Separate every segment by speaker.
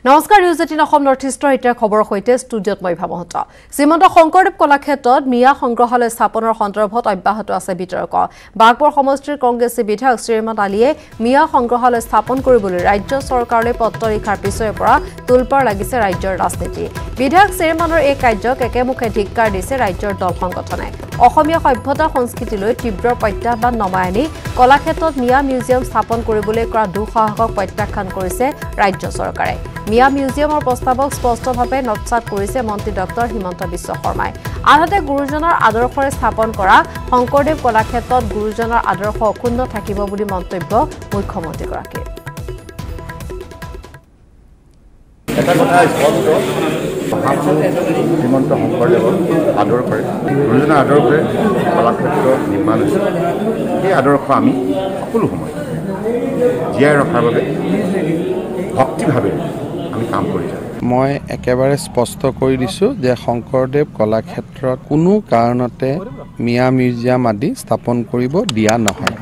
Speaker 1: নমস্কাৰ news 18 Assam north ইষ্টৰ এতিয়া খবৰ হৈতে ষ্টুডিঅত মই ভাবহত শ্ৰীমন্ত শংকৰদেৱ কলাক্ষেত্ৰত মিয়া সংগ্ৰহালয় স্থাপনৰ সন্দৰ্ভত অব্যাহত আছে বিতৰ্ক বাগবৰ সমষ্টিৰ কংগ্ৰেছী বিধায়ক শ্ৰীমন্ত আলীয়ে মিয়া সংগ্ৰহালয় স্থাপন কৰিবলৈ ৰাজ্য চৰকাৰলৈ পত্ৰ লিখাৰ পিছৰে পৰা তুলপাৰ লাগিছে ৰাজ্যৰ ৰাজনীতি বিধায়ক শ্ৰীমন্তৰ এই কাৰ্যক একেমুখে ধিক্কাৰ দিছে ৰাজ্যৰ দল সংগঠনে অসমীয়া সভ্যতা সংস্কৃতিলৈ তীব্ৰ প্ৰত্যাহ্বান নমাই আনি কলাক্ষেত্ৰত মিয়া মিউজিয়াম স্থাপন কৰিবলৈ কৰা দুঃসাহসক প্ৰত্যাখ্যান কৰিছে ৰাজ্য চৰকাৰে মিয়া মিউজিয়ামৰ প্ৰস্তাৱক স্পষ্টভাৱে নৎসাত কৰিছে মন্ত্ৰী ডক্টৰ হিমন্ত বিশ্ব শৰ্মাই আনহাতে গুৰুজনৰ আদৰ্শৰে স্থাপন কৰা শংকৰদেৱ কলাক্ষেত্ৰত গুৰুজনৰ আদৰ্শ অক্ষুণ্ণ থাকিব বুলি মন্তব্য মুখ্যমন্ত্ৰীগৰাকীৰ
Speaker 2: এটা কথা স্পষ্ট শ্ৰীমন্ত শংকৰদেৱৰ আদৰ্শৰে গুৰুজনাৰ আদৰ্শৰে কলাক্ষেত্ৰ নিৰ্মাণ হৈছে এই আদৰ্শ আমি সকলো সময় জীয়াই ৰখাৰ বাবে ভক্তিভাৱে আমি কাম কৰি যাওঁ
Speaker 3: মই একেবাৰে স্পষ্ট কৰি দিছোঁ যে শংকৰদেৱ কলাক্ষেত্ৰত কোনো কাৰণতে মিয়া মিউজিয়াম আদি স্থাপন কৰিব দিয়া নহয়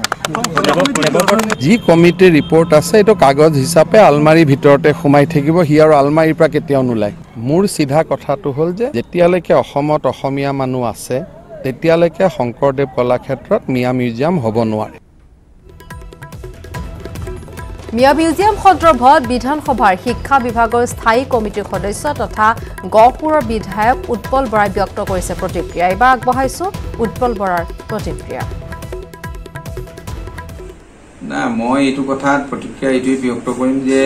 Speaker 3: যি কমিটিৰ ৰিপৰ্ট আছে এইটো কাগজ হিচাপে আলমাৰীৰ ভিতৰতে সোমাই থাকিব হি আৰু আলমাৰীৰ পৰা কেতিয়াও নোলায় মোৰ চিধা কথাটো হ'ল যে যেতিয়ালৈকে অসমত অসমীয়া মানুহ আছে তেতিয়ালৈকে শংকৰদেৱ কলাক্ষেত্ৰত মিয়া মিউজিয়াম হ'ব নোৱাৰে
Speaker 1: মিয়া মিউজিয়াম সন্দৰ্ভত বিধানসভাৰ শিক্ষা বিভাগৰ স্থায়ী কমিটিৰ সদস্য তথা গহপুৰৰ বিধায়ক উৎপল বৰাই ব্যক্ত কৰিছে প্ৰতিক্ৰিয়া এবাৰ আগবঢ়াইছো উৎপল বৰাৰ প্ৰতিক্ৰিয়া
Speaker 4: না মই এইটো কথাত প্ৰতিক্ৰিয়া এইটোৱে ব্যক্ত কৰিম যে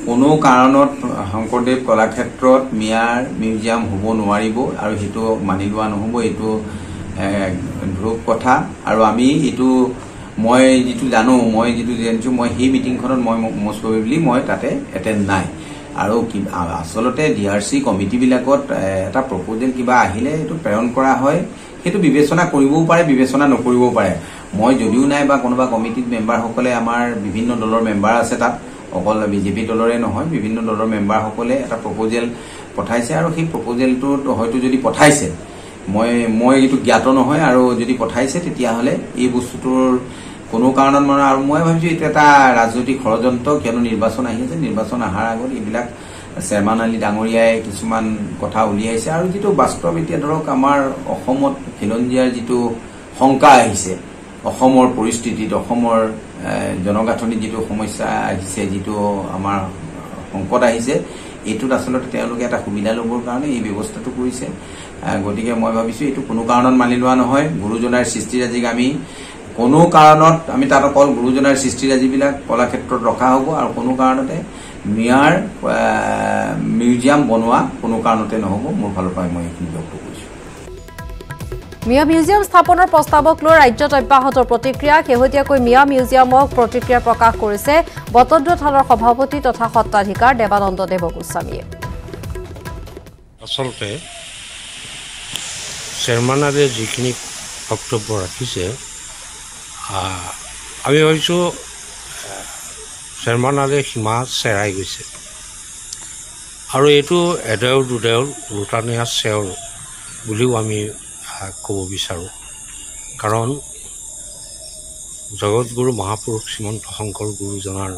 Speaker 4: কোনো কাৰণত শংকৰদেৱ কলাক্ষেত্ৰত মিয়াৰ মিউজিয়াম হ'ব নোৱাৰিব আৰু সেইটো মানি লোৱা নহ'ব এইটো ধ্ৰুৱ কথা আৰু আমি এইটো মই যেটো জানো মই যেটো জানিছো মই সেই মিটিংখনত মই মোষ্ট প্ৰবেবলি মই তাতে এটেন্ড নাই আৰু আসলতে ডিআৰসি কমিটি বিলাকত এটা প্ৰপ'জেল কিবা আহিলে এটো প্ৰেৰণ কৰা হয় হেতু বিবেচনা কৰিবও পাৰে বিবেচনা নকৰিবও পাৰে মই যদিও নাই বা কোনোবা কমিটিৰ মেম্বাৰ সকলে আমাৰ বিভিন্ন দলৰ মেম্বাৰ আছে তাত অকল বিজেপি দলৰে নহয় বিভিন্ন দলৰ মেম্বাৰ সকলে এটা প্ৰপ'জেল পঠাইছে আৰু সেই প্ৰপ'জেলটো হয়তো যদি পঠাইছে মই এটো জ্ঞাত নহয় আৰু যদি পঠাইছে তেতিয়া হলে এই বস্তুটোৰ কোনো কাৰণত মানে আৰু মই ভাবিছো এটা ৰাজনৈতিক ষড়যন্ত্ৰ কিয়নো নিৰ্বাচন আহি আছে নিৰ্বাচন আহাৰ আগত এইবিলাক চেয়াৰমান আলী ডাঙৰীয়াই কিছুমান কথা উলিয়াইছে আৰু যেটো বাস্তৱ এতিয়া ধৰক আমাৰ অসমত খিলঞ্জিয়াৰ যেটো শংকা আহিছে অসমৰ পৰিস্থিতিত অসমৰ জনগাঁথনি যেটো সমস্যা আহিছে যেটো আমাৰ সংকট আহিছে এইটোত আসলতে তেওঁলোকে এটা সুবিধা লবৰ কাৰণে এই ব্যৱস্থাটো কৰিছে গতিকে মই ভাবিছো এইটো কোনো কাৰণত মানি লোৱা নহয় গুৰুজনাৰ সৃষ্টিৰাজিক আমি কোনো কাৰণত আমি তাত অকল গুৰুজনাৰ সৃষ্টিৰাজিবিলাক কলাক্ষেত্ৰত ৰখা হ'ব আৰু কোনো কাৰণতে মিয়াৰ মিউজিয়াম বনোৱা কোনো কাৰণতে নহ'ব মোৰ ফালৰ পৰা মই এইখিনি ব্যক্ত কৰিছো
Speaker 1: মিয়া মিউজিয়াম স্থাপনৰ প্ৰস্তাৱক লৈ ৰাজ্যত অব্যাহত প্ৰতিক্ৰিয়া শেহতীয়াকৈ মিয়া মিউজিয়ামক প্ৰতিক্ৰিয়া প্ৰকাশ কৰিছে বটদ্ৰ থানাৰ সভাপতি তথা সত্ৰাধিকাৰ দেৱানন্দ দেৱগোস্বামীয়ে
Speaker 5: আচলতে চেয়াৰমেনে যিখিনি বক্তব্য ৰাখিছে আমি ভাবিছোঁ চেয়াৰমেনে সীমা চেৰাই গৈছে আৰু এইটো এডাল দুডাল লুটানীয়া চেউল বুলিও আমি ক'ব বিচাৰোঁ কাৰণ জগতগুৰু মহাপুৰুষ শ্ৰীমন্ত শংকৰ গুৰুজনাৰ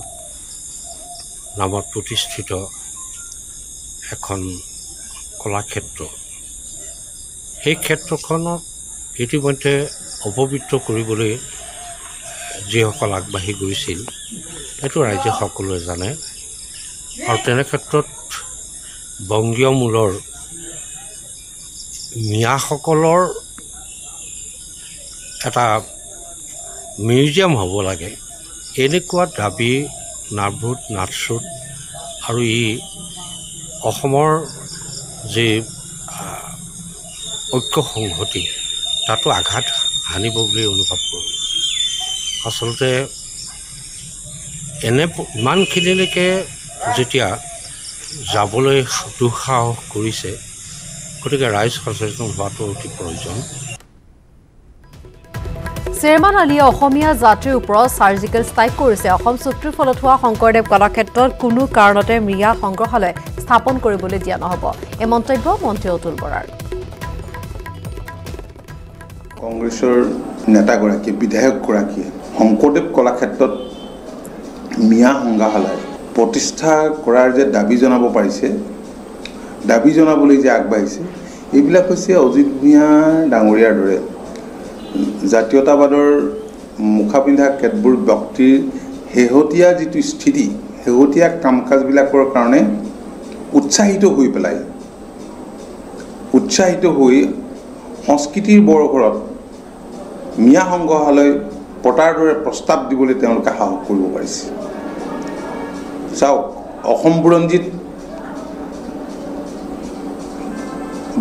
Speaker 5: নামত প্ৰতিষ্ঠিত এখন কলাক্ষেত্ৰ সেই ক্ষেত্ৰখনক ইতিমধ্যে অপবিত্ৰ কৰিবলৈ যিসকল আগবাঢ়ি গৈছিল এইটো ৰাইজে সকলোৱে জানে আৰু তেনে ক্ষেত্ৰত বংগীয় মূলৰ মিয়াসকলৰ এটা মিউজিয়াম হ'ব লাগে এনেকুৱা দাবী নাভূত নাটচুত আৰু ই অসমৰ যি ঐক্য সংহতি তাতো আঘাত হানিব বুলি অনুভৱ কৰোঁ আচলতে ইমানখিনিলৈকে যেতিয়া যাবলৈ দুঃসাহস কৰিছে গতিকে ৰাইজ সচেতন হোৱাটো অতি প্ৰয়োজন
Speaker 1: চেয়াৰমান আলীয়ে অসমীয়া জাতিৰ ওপৰত সাৰ্জিকেল ষ্ট্ৰাইক কৰিছে অসম চুক্তিৰ ফলত হোৱা শংকৰদেৱ কলাক্ষেত্ৰত কোনো কাৰণতে মিয়া সংগ্ৰহালয় স্থাপন কৰিবলৈ দিয়া নহ'ব এই মন্তব্য মন্ত্ৰী অতুল বৰাৰ
Speaker 2: কংগ্ৰেছৰ নেতাগৰাকী বিধায়কগৰাকীয়ে শংকৰদেৱ কলাক্ষেত্ৰত মিয়া সংগ্ৰহালয়
Speaker 6: প্ৰতিষ্ঠা কৰাৰ যে দাবী জনাব পাৰিছে, দাবী জনাবলৈ যে আগবাঢ়িছে, এইবিলাক হৈছে অজিত ভূঞা ডাঙৰীয়াৰ দৰে জাতীয়তাবাদৰ মুখা পিন্ধা কেতবোৰ ব্যক্তিৰ শেহতীয়া যিটো স্থিতি, শেহতীয়া কাম কাজবিলাকৰ কাৰণে উৎসাহিত হৈ পেলাই, উৎসাহিত হৈ সংস্কৃতিৰ বৰঘৰত মিয়া সংগ্ৰহালয় পতাৰ দৰে প্ৰস্তাৱ দিবলৈ তেওঁলোকে সাহস কৰিব পাৰিছে। চাওক, অসম বুৰঞ্জীত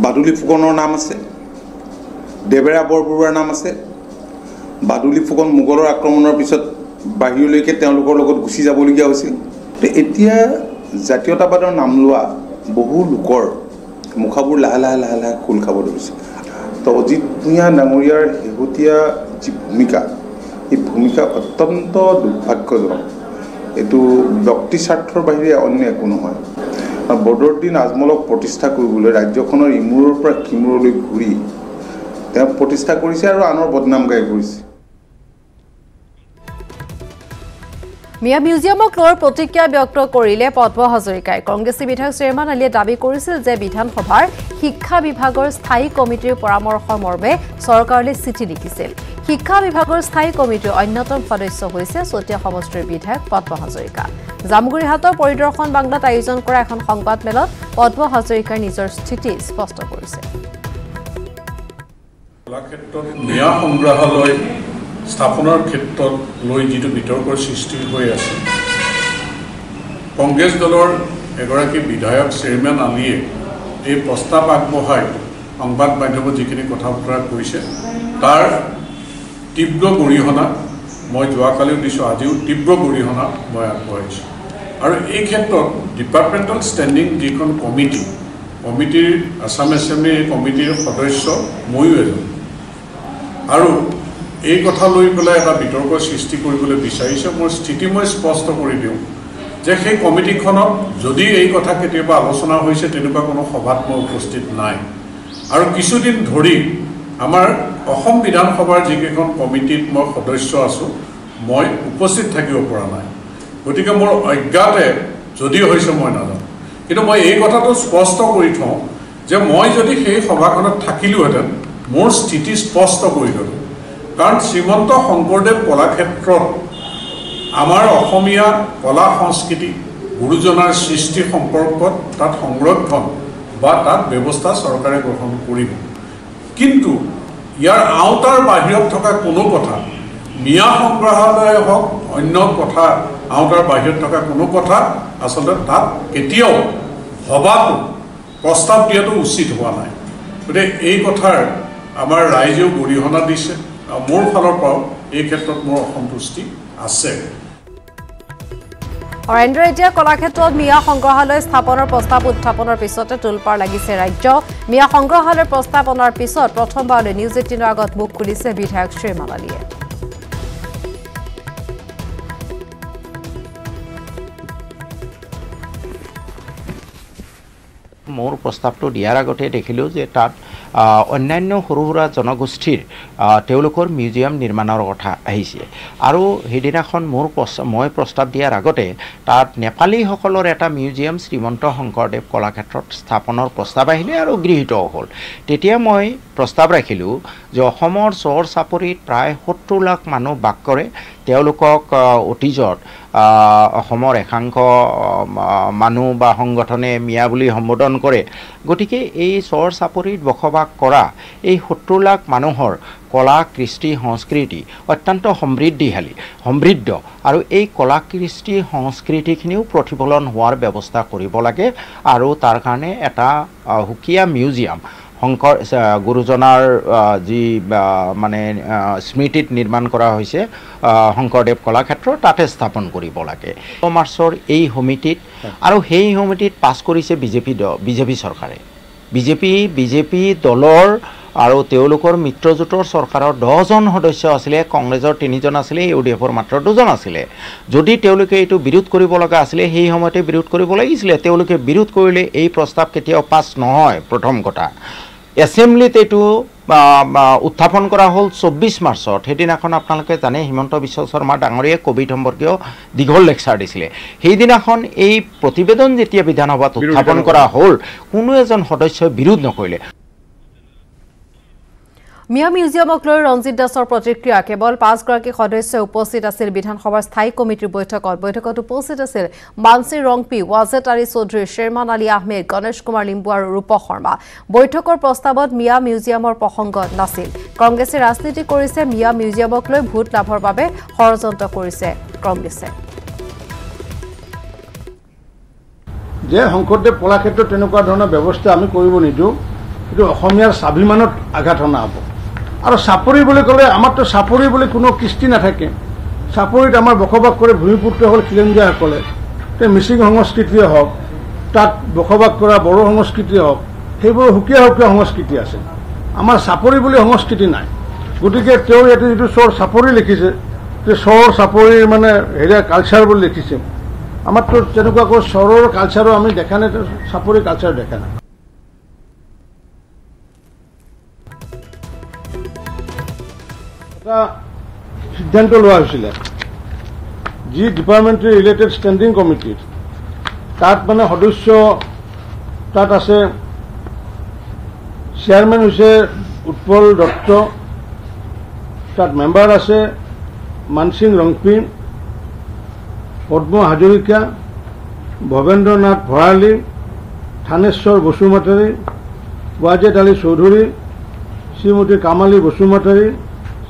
Speaker 6: বাদুলি ফুকনৰ নাম আছে, দেৱেৰা বৰবৰুৱাৰ নাম আছে। বাদুলি ফুকন মোগলৰ আক্ৰমণৰ পিছত বাহিৰলৈকে তেওঁলোকৰ লগত গুচি যাবলগীয়া হৈছিল। এতিয়া জাতীয়তাবাদৰ নাম লোৱা বহু লোকৰ মুখাবোৰ লাহে লাহে লাহে লাহে খোল খাব ধৰিছে। তো অজিত ভূঞা ডাঙৰীয়াৰ শেহতীয়া যি ভূমিকা, এই ভূমিকা অত্যন্ত দুৰ্ভাগ্যজনক। এইটো ব্যক্তি স্বাৰ্থৰ বাহিৰে অন্য একো নহয়। বদৰুদ্দিন আজমলক প্ৰতিষ্ঠা কৰিবলৈ ৰাজ্যখনৰ ইমূৰৰ পৰা সিমূৰলৈ ঘূৰি তেওঁ প্ৰতিষ্ঠা কৰিছে আৰু আনৰ বদনাম গাই কৰিছে।
Speaker 1: মিয়া মিউজিয়ামক লৈ প্ৰতিক্ৰিয়া ব্যক্ত কৰিলে পদ্ম হাজৰিকাই। কংগ্ৰেছী বিধায়ক শ্ৰীমান আলীয়ে দাবী কৰিছিল যে বিধানসভাৰ শিক্ষা বিভাগৰ স্থায়ী কমিটিৰ পৰামৰ্শৰ মৰ্মে চৰকাৰলৈ চিঠি লিখিছিল। শিক্ষা বিভাগৰ স্থায়ী কমিটিৰ অন্যতম সদস্য হৈছে চতিয়া সমষ্টিৰ বিধায়ক পদ্ম হাজৰিকা। জামুগুৰিহাটৰ পৰিদৰ্শন বাংলাত আয়োজন কৰা এখন সংবাদমেলত পদ্ম হাজৰিকাৰ নিজৰ স্থিতি স্পষ্ট কৰিছে।
Speaker 7: কলাক্ষেত্ৰত মিয়া সংগ্ৰহালয় স্থাপনৰ ক্ষেত্ৰত লৈ যিটো বিতৰ্কৰ সৃষ্টি হৈ আছে, কংগ্ৰেছ দলৰ এগৰাকী বিধায়ক চেয়াৰমেন আলীয়ে এই প্ৰস্তাৱ আগবঢ়াই সংবাদ মাধ্যমত যিখিনি কথা বতৰা কৰিছে তাৰ তীব্ৰ গৰিহণা মই যোৱাকালিও দিছোঁ, আজিও তীব্ৰ গৰিহণা মই আগবঢ়াইছোঁ। আৰু এই ক্ষেত্ৰত ডিপাৰ্টমেণ্টেল ষ্টেণ্ডিং যিখন কমিটিৰ আছাম এছেম্বলি এই কমিটিৰ সদস্য ময়ো এজন, আৰু এই কথা লৈ পেলাই এটা বিতৰ্ক সৃষ্টি কৰিবলৈ বিচাৰিছে। মোৰ স্থিতি মই স্পষ্ট কৰি দিওঁ যে সেই কমিটিখনত যদি এই কথা কেতিয়াবা আলোচনা হৈছে, তেনেকুৱা কোনো সভাত মই উপস্থিত নাই। আৰু কিছুদিন ধৰি আমাৰ অসম বিধানসভাৰ যিকেইখন কমিটিত মই সদস্য আছোঁ, মই উপস্থিত থাকিব পৰা নাই। গতিকে মোৰ অজ্ঞাতে যদি হৈছে মই নাজানো, কিন্তু মই এই কথাটো স্পষ্ট কৰি থওঁ যে মই যদি সেই সভাখনত থাকিলোহেঁতেন মোৰ স্থিতি স্পষ্ট কৰি দিলোঁ। কাৰণ শ্ৰীমন্ত শংকৰদেৱ কলাক্ষেত্ৰত আমাৰ অসমীয়া কলা সংস্কৃতি গুৰুজনাৰ সৃষ্টি সম্পৰ্কত তাত সংৰক্ষণ বা তাত ব্যৱস্থা চৰকাৰে গ্ৰহণ কৰিব, কিন্তু ইয়াৰ আওতাৰ বাহিৰত থকা কোনো কথা, মিয়া সংগ্ৰহালয় হওক অন্য কথা, আওতাৰ বাহিৰত থকা কোনো কথা আচলতে তাত কেতিয়াও ভবাটো প্ৰস্তাৱ দিয়াটো উচিত হোৱা নাই। গতিকে এই কথাৰ আমাৰ ৰাইজেও গৰিহণা দিছে। মোৰ ফালৰ পৰাও এই ক্ষেত্ৰত মোৰ অসন্তুষ্টি আছে।
Speaker 1: অৰেন্দ্ৰ, এতিয়া কলাক্ষেত্ৰত মিয়া সংগ্ৰহালয় স্থাপনৰ প্ৰস্তাৱ উত্থাপনৰ পিছতে তোলপাৰ লাগিছে ৰাজ্য। মিয়া সংগ্ৰহালয়ৰ প্ৰস্তাৱনাৰ পিছত প্ৰথমবাৰলৈ নিউজ 18ৰ আগত মুখ খুলিছে বিধায়ক শ্ৰীমান আলীয়ে।
Speaker 8: মোৰ প্ৰস্তাৱটো দিয়াৰ আগতে দেখিলোঁ যে তাত অন্যান্য সৰু সুৰা জনগোষ্ঠীৰ তেওঁলোকৰ মিউজিয়াম নিৰ্মাণৰ কথা আহিছে। আৰু সেইদিনাখন মই প্ৰস্তাৱ দিয়াৰ আগতে তাত নেপালীসকলৰ এটা মিউজিয়াম শ্ৰীমন্ত শংকৰদেৱ কলাক্ষেত্ৰত স্থাপনৰ প্ৰস্তাৱ আহিলে আৰু গৃহীত হ'ল। তেতিয়া মই প্ৰস্তাৱ ৰাখিলোঁ যে অসমৰ চৰ চাপৰিত প্ৰায় 70 লাখ মানুহ বাস কৰে। তেওঁলোকক অতীজত অসমৰ একাংশ মানুহ বা সংগঠনে মিয়া বুলি সম্বোধন কৰে। গতিকে এই চৰ চাপৰিত বসবাস কৰা এই 70 লাখ মানুহৰ কলা কৃষ্টি সংস্কৃতি অত্যন্ত সমৃদ্ধ, আৰু এই কলা কৃষ্টি সংস্কৃতিখিনিও প্ৰতিফলন হোৱাৰ ব্যৱস্থা কৰিব লাগে। আৰু তাৰ কাৰণে এটা সুকীয়া মিউজিয়াম গুৰুজনাৰ যি মানে স্মৃতিত নিৰ্মাণ কৰা হৈছে শংকৰদেৱ কলাক্ষেত্ৰ, তাতে স্থাপন কৰিব লাগে। মাৰ্চৰ এই সমিতিত, আৰু সেই সমিতিত পাছ কৰিছে বিজেপি চৰকাৰে। বিজেপি দলৰ আৰু তেওঁলোকৰ মিত্ৰজোঁটৰ চৰকাৰৰ 10জন সদস্য আছিলে, কংগ্ৰেছৰ 3জন আছিলে, UDFৰ মাত্ৰ 2জন আছিলে। যদি তেওঁলোকে এইটো বিৰোধ কৰিব লগা আছিলে, সেই সময়তে বিৰোধ কৰিব লাগিছিলে। তেওঁলোকে বিৰোধ কৰিলে এই প্ৰস্তাৱ কেতিয়াও পাছ নহয়। প্ৰথম কথা। এছেম্বলিত এইটো উত্থাপন কৰা হ'ল 24 মাৰ্চত। সেইদিনাখন আপোনালোকে জানে হিমন্ত বিশ্ব শৰ্মা ডাঙৰীয়ে কোভিড সম্পৰ্কীয় দীঘল লেকচাৰ দিছিলে। সেইদিনাখন এই প্ৰতিবেদন যেতিয়া বিধানসভাত উত্থাপন কৰা হ'ল কোনো এজন সদস্যই বিৰোধ নকৰিলে।
Speaker 1: মিয়া মিউজিয়ামক লৈ ৰঞ্জিত দাসৰ প্ৰতিক্ৰিয়া। কেৱল 5 গৰাকী সদস্য উপস্থিত আছিল বিধানসভাৰ স্থায়ী কমিটিৰ বৈঠকত উপস্থিত আছিল মানসি ৰংপি, ৱাজেদ আলী চৌধুৰী, শ্বেৰমান আলী আহমেদ, গণেশ কুমাৰ লিম্বু আৰু ৰূপক শৰ্মা। বৈঠকৰ প্ৰস্তাৱত মিয়া মিউজিয়ামৰ প্ৰসংগ নাছিল। কংগ্ৰেছে ৰাজনীতি কৰিছে, মিয়া মিউজিয়ামক লৈ ভোট লাভৰ বাবে ষড়যন্ত্ৰ কৰিছে কংগ্ৰেছে।
Speaker 9: যে শংকৰদেৱ কলাক্ষেত্ৰত তেনেকুৱা ধৰণৰ ব্যৱস্থা আমি কৰিব নিদিওঁ, এইটো অসমীয়াৰ স্বাভিমানত আঘাত অনা হ'ব। আৰু চাপৰি বুলি ক'লে আমাৰতো চাপৰি বুলি কোনো কৃষ্টি নাথাকে। চাপৰিত আমাৰ বসবাস কৰে ভূমিপুত্ৰসকল খিলঞ্জীয়াসকলে। মিচিং সংস্কৃতিয়ে হওক, তাত বসবাস কৰা বড়ো সংস্কৃতিয়ে হওক, সেইবোৰ সুকীয়া সুকীয়া সংস্কৃতি আছে। আমাৰ চাপৰি বুলি সংস্কৃতি নাই। গতিকে তেওঁ ইয়াতে যিটো চৰ চাপৰি লিখিছে, যে চৰ চাপৰিৰ মানে কালচাৰ বুলি লিখিছে। আমাৰতো তেনেকুৱাকৈ চৰৰ কালচাৰো আমি দেখা নাই, চাপৰি কালচাৰ দেখা নাই। এটা সিদ্ধান্ত লোৱা হৈছিলে যি ডিপাৰ্টমেণ্টেৰী ৰিলেটেড ষ্টেণ্ডিং কমিটিৰ, তাত মানে সদস্য তাত আছে। চেয়াৰমেন হৈছে উৎপল দত্ত, তাত মেম্বাৰ আছে মানসিং ৰংপি, পদ্ম হাজৰিকা, ভৱেন্দ্ৰ নাথ ভৰালী, থানেশ্বৰ বসুমতাৰী, ৱাজেদ আলী চৌধুৰী, শ্ৰীমতী কামালী বসুমতাৰী,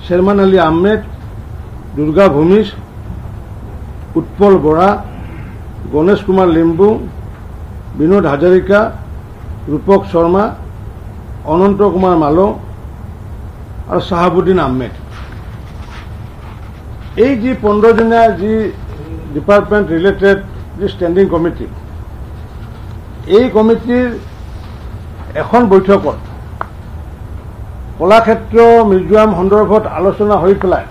Speaker 9: শ্বেৰমান আলী আহমেদ, দুৰ্গা ভূমিজ, উৎপল বৰা, গণেশ কুমাৰ লিম্বু, বিনোদ হাজৰিকা, ৰূপক শৰ্মা, অনন্ত কুমাৰ মালো আৰু চাহাবুদ্দিন আহমেদ। এই যি 15জনীয়া যি ডিপাৰ্টমেণ্ট ৰিলেটেড যি ষ্টেণ্ডিং কমিটি, এই কমিটিৰ এখন বৈঠকত কলাক্ষেত্ৰ মিউজিয়াম সন্দৰ্ভত আলোচনা হৈ পেলাই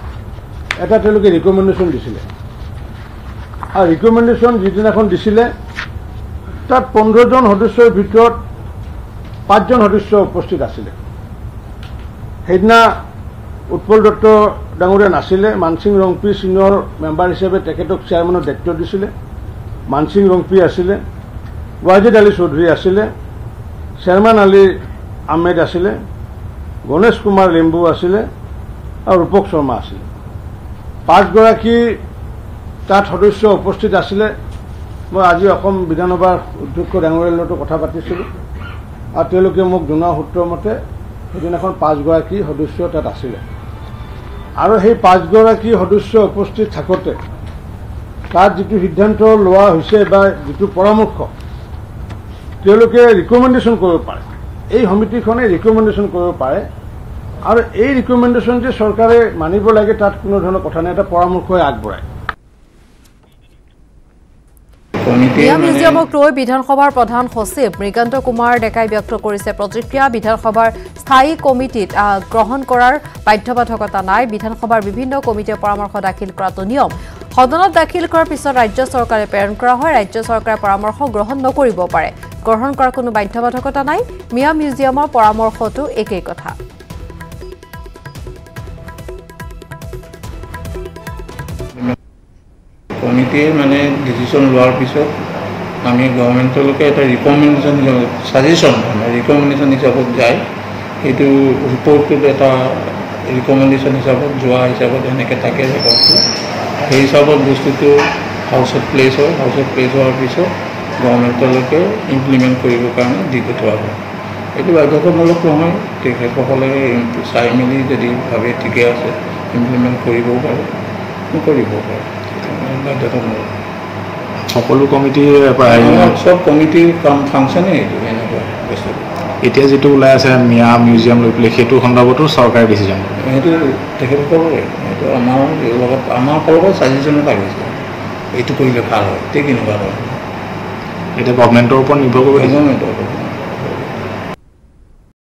Speaker 9: এটা তেওঁলোকে ৰিকমেণ্ডেশ্যন দিছিলে। আৰু ৰিকমেণ্ডেশ্যন যিদিনাখন দিছিলে তাত 15জন সদস্যৰ ভিতৰত 5জন সদস্য উপস্থিত আছিলে। সেইদিনা উৎপল দত্ত ডাঙৰীয়া নাছিলে। মানসিং ৰংপি ছিনিয়ৰ মেম্বাৰ হিচাপে তেখেতক চেয়াৰমেনৰ দায়িত্ব দিছিলে। মানসিং ৰংপি আছিলে, ৱাজেদ আলী চৌধুৰী আছিলে, শ্বেৰমান আলী আহমেদ আছিলে, গণেশ কুমাৰ লিম্বু আছিলে আৰু ৰূপক শৰ্মা আছিলে। 5 গৰাকী তাত সদস্য উপস্থিত আছিলে। মই আজি অসম বিধানসভাৰ অধ্যক্ষ ডাঙৰীয়াৰ লগত কথা পাতিছিলোঁ আৰু তেওঁলোকে মোক জনোৱা সূত্ৰৰ মতে সেইদিনাখন 5 গৰাকী সদস্য তাত আছিলে। আৰু সেই 5 গৰাকী সদস্য উপস্থিত থাকোঁতে তাত যিটো সিদ্ধান্ত লোৱা হৈছে বা যিটো পৰামৰ্শ তেওঁলোকে ৰিকমেণ্ডেশ্যন কৰিব পাৰে, এই সমিতিখনে ৰিকমেণ্ডেশ্যন কৰিব পাৰে। আৰু এই ৰিকমেণ্ডেশ্যন যে চৰকাৰে মানিব লাগে তাত কোনো ধৰণৰ কথা নাই, এটা পৰামৰ্শই আগবঢ়ায়।
Speaker 1: মিয়া মিউজিয়ামক লৈ বিধানসভাৰ প্ৰধান সচিব মৃগান্ত কুমাৰ ডেকাই ব্যক্ত কৰিছে প্ৰতিক্ৰিয়া। বিধানসভাৰ স্থায়ী কমিটিত গ্ৰহণ কৰাৰ বাধ্যবাধকতা নাই। বিধানসভাৰ বিভিন্ন কমিটিয়ে পৰামৰ্শ দাখিল কৰাটো নিয়ম। সদনত দাখিল কৰাৰ পিছত ৰাজ্য চৰকাৰে প্ৰেৰণ কৰা হয়। ৰাজ্য চৰকাৰে পৰামৰ্শ গ্ৰহণ নকৰিব পাৰে। গ্ৰহণ কৰাৰ কোনো বাধ্যবাধকতা নাই। মিয়া মিউজিয়ামৰ পৰামৰ্শটো একেই কথা।
Speaker 10: কমিটিয়ে মানে ডিচিশ্যন লোৱাৰ পিছত আমি গভৰ্ণমেণ্টলৈকে এটা ৰিকমেণ্ডেশ্যন ছাজেশ্যন ৰিকমেণ্ডেশ্যন হিচাপত যায়। সেইটো ৰিপৰ্টটোত এটা ৰিকমেণ্ডেশ্যন হিচাপত যোৱা হিচাপত এনেকৈ থাকে ৰেকৰ্ডটো। সেই হিচাপত বস্তুটো হাউচত প্লেচ হয়। হাউচত প্লেচ হোৱাৰ পিছত গভৰ্ণমেণ্টলৈকে ইমপ্লিমেণ্ট কৰিবৰ কাৰণে দি পঠোৱা হয়। এইটো বাধ্যতামূলক নহয়। তেখেতসকলে চাই মেলি যদি ভাবে ঠিকে আছে ইমপ্লিমেণ্ট কৰিবও পাৰে, নকৰিবও পাৰে।
Speaker 11: সকলো কমিটি
Speaker 10: চব কমিটিৰ ফাংচনেই এইটো এনেকুৱা বস্তুটো।
Speaker 11: এতিয়া যিটো ওলাই আছে মিয়া মিউজিয়াম লৈ পেলাই সেইটো সন্দৰ্ভতো চৰকাৰে ডিচিশ্যন
Speaker 10: সেইটো তেখেতসকলৰে, সেইটো আমাৰ লগত আমাৰ ফালৰ পৰা ছাজেশ্যনত আহিছে এইটো কৰিলে ভাল হয়। ঠিক কেনেকুৱা হয়
Speaker 11: এতিয়া গভৰ্ণমেণ্টৰ ওপৰত নিৰ্ভৰ কৰিব।
Speaker 10: গভৰ্ণমেণ্টৰ ওপৰত